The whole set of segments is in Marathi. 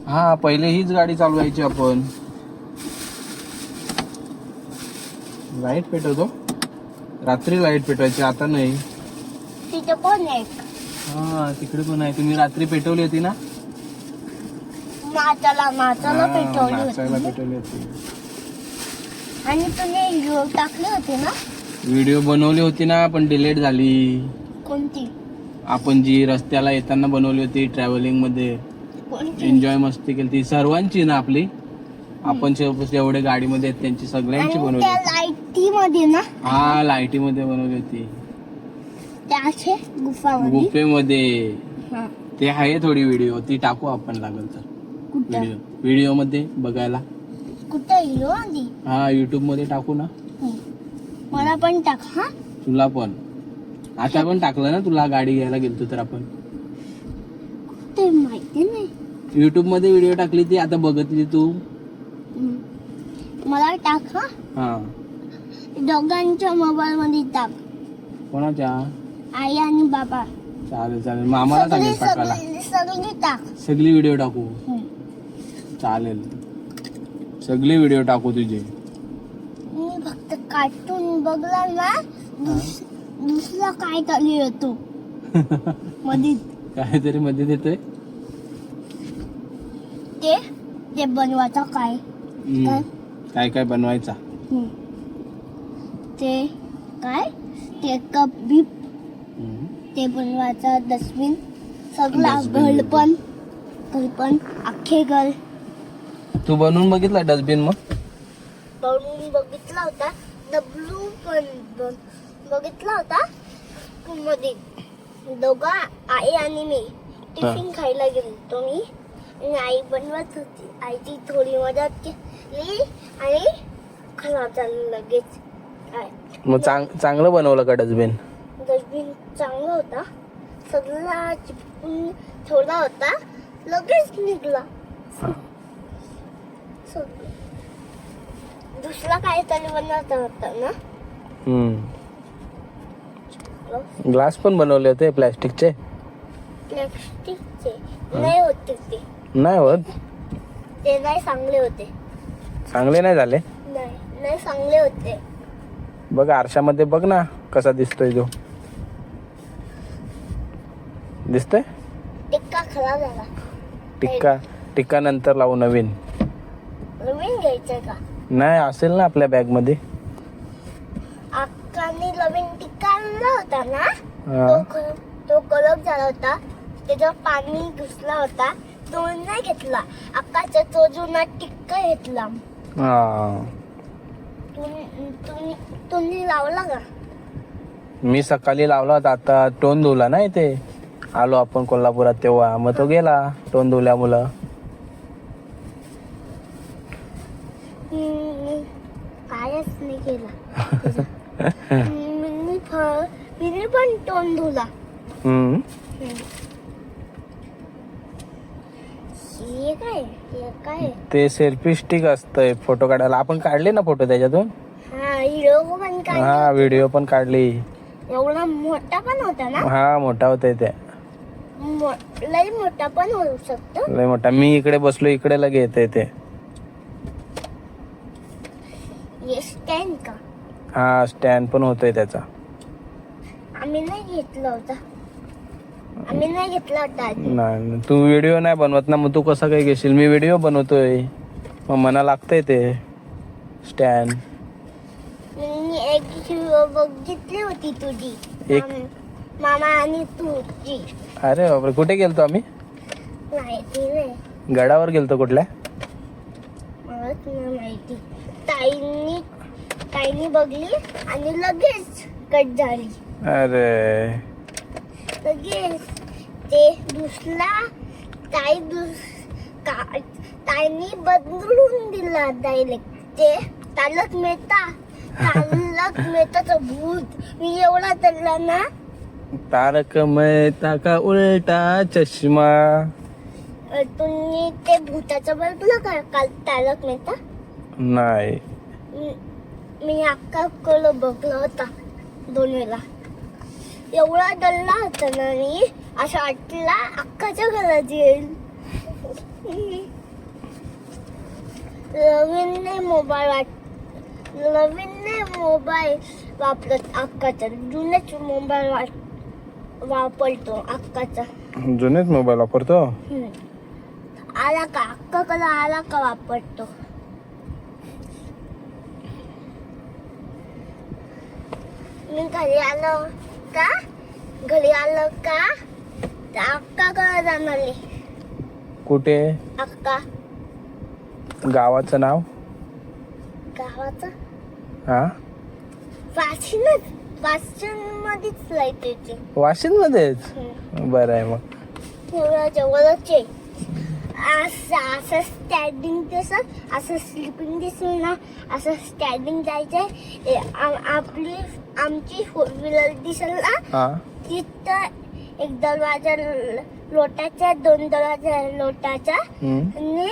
हा पहिले हीच गाडी चालवायची आपण. लाईट पेटवतो रात्री, लाईट पेटवायची आता नाही. तिथे पण आहे. हा तिकडे पण आहे. तुम्ही रात्री पेटवली होती ना? नाचाला पेटवली नाचायला होती. पेटवली होती. आणि तुम्ही व्हिडिओ टाकले होते ना? व्हिडिओ बनवली होती ना, पण डिलीट झाली. कोणती? आपण जी रस्त्याला येताना बनवली होती, ट्रॅव्हलिंग मध्ये कोणती? एन्जॉय मस्ती केली ती. सर्वांची ना आपली, आपण जेवढे गाडीमध्ये आहेत त्यांची सगळ्यांची आणि बनवली त्या होती. लाईटी मध्ये ना? हा लाईटी मध्ये बनवली होती. त्या असे गुफामध्ये. गुफेमध्ये. हा. ते आहे थोडी व्हिडिओ, ती टाकू आपण लागल तर. कुठं? व्हिडिओ मध्ये बघायला. कुठं हिरो आधी? हा युट्यूब मध्ये टाकू ना. मला पण टाक. हा तुला पण आता पण टाकलं ना, तुला गाडी घ्यायला गेलतो तर आपण. ते माहिती नाही. युट्यूब मध्ये व्हिडिओ टाकली ती, आता बघितली तू. मला टाक. हा हा दोघांच्या मोबाईल मध्ये टाक. कोणाच्या? आई आणि बाबा. चालेल चालेल, मामाला सांगेल टाकायला. सगळी टाक. सगळी व्हिडिओ टाकू. चालेल, सगळी व्हिडिओ टाकू तुझे. मी फक्त कार्टून बघला ना, दुसरा काय तरी येतो मध्ये. काहीतरी मध्ये देतोय. ते बनवायचं काय? काय काय बनवायचा? ते काय? ते कप बीप. ते बनवायचा डस्टबिन. सगळा Dustbin. घरपण अख्खे घर. तू बनवून बघितला डस्टबिन? मग बनवून बघितला होता. डब्लू पण बघितला होता. मध्ये दोघा, आई आणि मी टिफिन खायला गेलो मी, आणि आई बनवत होती. आईची थोडी मदत केली आणि खराब झालं लगेच. मग चांगलं बनवलं का डस्टबिन? डस्टबिन चांगला होता. सगळा चिपकून ठेवला होता, लगेच निघला. दुसरा काहीतरी बनवता होता ना. ग्लास पण बनवले होते प्लॅस्टिकचे. प्लॅस्टिकचे नाही होते ते. नाही होत. ते नाही चांगले होते. चांगले नाही झाले. नाही चांगले होते. बघ आरशामध्ये बघ ना कसा दिसतोय तो. दिसतोय? टिक्का खराब झाला. टिक्का नंतर लावू नवीन. नवीन घ्यायचंय का? नाही असेल ना आपल्या बॅग मध्ये. अक्काने नवीन टिक्का आणला होता ना, तो खराब झाला होता. त्याच्यावर पाणी घुसला होता, तो नाही घेतला. अक्काचा तो जुना टिक्का घेतला. तुम्ही लावला का? मी सकाळी लावला होता. आता टोन धुला ना इथे आलो आपण कोल्हापुरात तेव्हा, मग तो गेला टोन धुल्या मुलं. कायच नाही केला. मी पण टोन धुला. काय ते सेल्फी स्टिक असतंय फोटो काढायला. आपण काढले ना फोटो त्याच्यातून. हा व्हिडिओ पण काढली. एवढा मोठा पण होता ना. हा मोठा होता ते. लय मोठा पण होऊ शकतो. लय मोठा. मी इकडे बसलो, इकडे लगे येते ते. स्टँड का? हा स्टँड पण होतोय त्याचा. आम्ही नाही घेतला होता. नाही तू व्हिडिओ नाही बनवत ना, मग तू कसा काय घेशील? मी व्हिडिओ बनवतोय, मग मला लागतंय ते स्टँड. मी एक बघितली होती तुझी. एक मामा आणि तुझी. अरे बापरे, कुठे गेलतो आम्ही? नाही गडावर गेलतो. कुठल्या? मला तुला माहिती. ताईनी बघली आणि लगेच कट झाली. अरे लगेच ते दुसरा ताईनी बदलून दिला डायरेक्ट. ते तारक मेहताचं भूत. मी एवढा तडला ना. तारक मेहता का उलटा चष्मा. तुम्ही ते भूताचं बघलं का काल तारक मेहता? नाही. मी अक्का बघला होता 2 वेळा. एवढा डल्ला होता ना मी, असं वाटला अक्काच्या घरात येईल. लवीनने मोबाईल वापरत अक्काचा जुनेच मोबाईल वापरतो अक्काचा. जुनेच मोबाईल वापरतो. आला का अक्काकडे आला का वापरतो. मी घरी आलो का तर अक्काकडे जाणार. कुठे? अक्का गावाचं नाव? गावाचं हा, वाशिम मध्येच राहते ते. वाशिम मध्येच. बरं आहे मग. एवढं जवळच आहे. असं स्टँडिंग दिसत, असं स्लिपिंग दिसेल ना, असं स्टँडिंग जायचंय. आमची 4 व्हीलर दिसेल ना, हा, तिथं एक दरवाजा लोटाचा, 2 दरवाजा लोटाचा आणि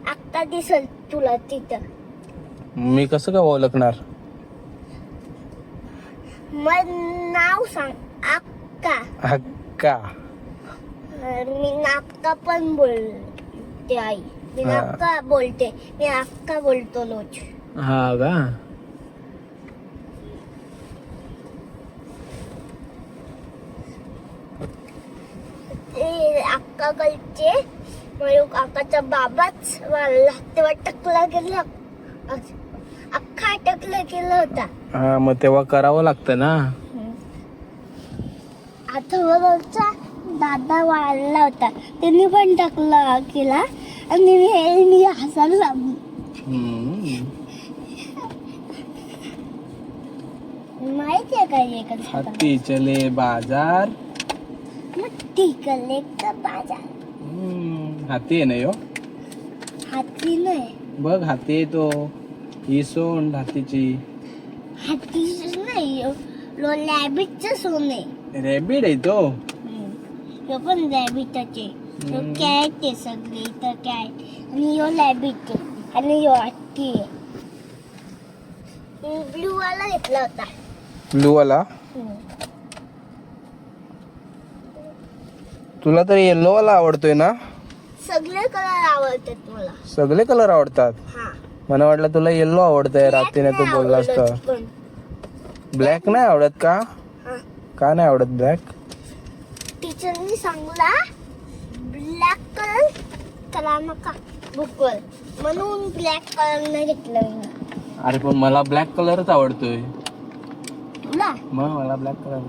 अक्का दिसेल तुला तिथं. मी कसं काय ओळखणार? मग नाव सांग. अक्का. अक्का. मी नाक्का पण बोलते आई. मी नाक्का बोलते. मी अक्का बोलतो रोज. हा का? ते अक्काकडचे माझ्या काकाचा बाबाच वारला तेव्हा टकला गेला. अख्खा टकला गेला होता. हा, मग तेव्हा करावं लागतं ना. आठवड्याचा दादा वारला होता, त्यांनी पण टकला केला आणि मी हसायला लागलो. माहितीये काय एकच हाती चले बाजार. ठीक आहे का बाजार. हाती आहे ना यो. हाती नाही. बघ हाती आहे तो. ही सोंड हातीची. हाती नाही, रॅबिटचं सोने. रॅबिट आहे तो. तो पण रॅबिटचे. तो कॅट आहे सगळे. तर कॅट आणि यो रॅबिट आहे आणि यो हत्ती आहे. ब्लू वाला घेतला होता. ब्लू वाला? तुला तर येल्लो वाला आवडतोय ना? सगळे कलर आवडतात मला. सगळे कलर आवडतात. हा, मला वाटलं तुला येल्लो आवडतंय. रात्रीने तू बोललास तर. ब्लॅक नाही आवडत का? का नाही आवडत ब्लॅक? टीचरनी सांगला ब्लॅक कलर करा नका बुकवर, म्हणून ब्लॅक कलर नाही घेतलं मी. अरे पण मला ब्लॅक कलरच आवडतोय. तुला? मग मला ब्लॅक कलर.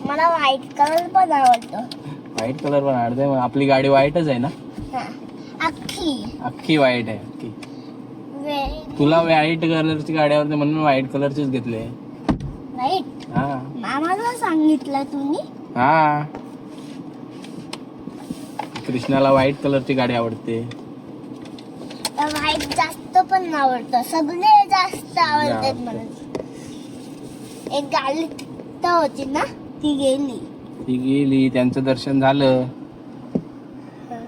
मला व्हाईट कलर पण आवडतो. व्हाईट कलर पण आवडतंय. मग आपली गाडी व्हाईटच आहे ना? अख्खी व्हाईट आहे. अख्खी. तुला व्हाईट कलरची गाडी आवडते म्हणून व्हाईट कलरचीच घेतले. व्हाईट? हा, मामाला सांगितलं तुम्ही? हा. कृष्णाला व्हाईट कलरची गाडी आवडते. व्हाईट जास्त पण आवडतं. सगळे जास्त आवडतात मला. एक गाडी तिथं होती ना, ती गेली. त्यांचं दर्शन झालं.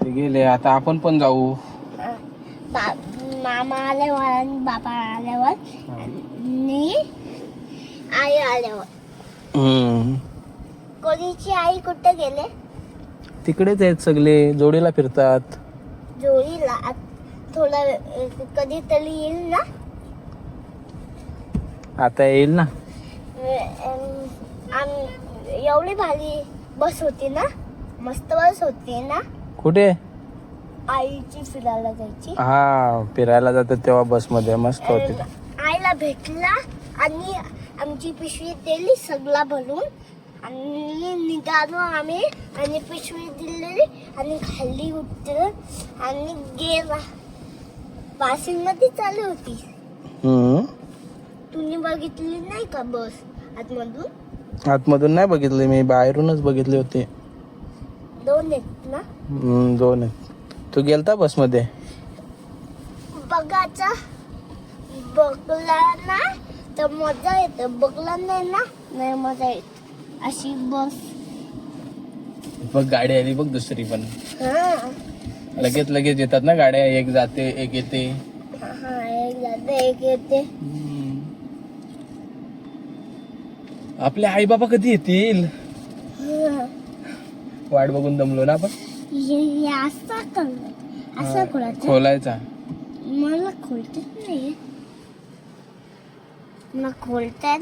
ते गेले. आता आपण पण जाऊ. मामा आल्यावर आणि बाबा आल्यावर आणि आई आल्यावर. कोणीची आई कुठे गेले? तिकडेच आहेत सगळे. जोडीला फिरतात. जोडीला थोडा कधीतरी येईल ना. आता येईल ना. एवढी भारी बस होती ना, मस्त बस होती ना. कुठे? आईची फिरायला जायची. हा, फिरायला जातात तेव्हा बस मध्ये मस्त होती. आईला भेटला आणि आमची पिशवी दिली सगळा भरून आणि निघालो आम्ही आणि पिशवी दिलेली आणि खाली उतरलो आणि गेला. वाशिम मध्ये चालू होती. तुम्ही बघितली नाही का बस आतमधून? आतमधून नाही बघितली मी, बाहेरूनच बघितले होते. 2 आहेत ना? 2 आहेत. तू गेलता बस मध्ये? बघायचा. बघला ना तर मजा येते. बघला नाही ना, नाही मजा येत. अशी बस. बघ गाडी आली बघ दुसरी पण. हा, लगेच येतात ना गाड्या. एक जाते एक येते. हा, एक जाते एक येते. आपले आई बाबा कधी येतील? हा. वाट बघून दमलो ना आपण. हे असं करणार. असं खोलायचं खोलायचा. मला खोलतेच नाही मला खोलता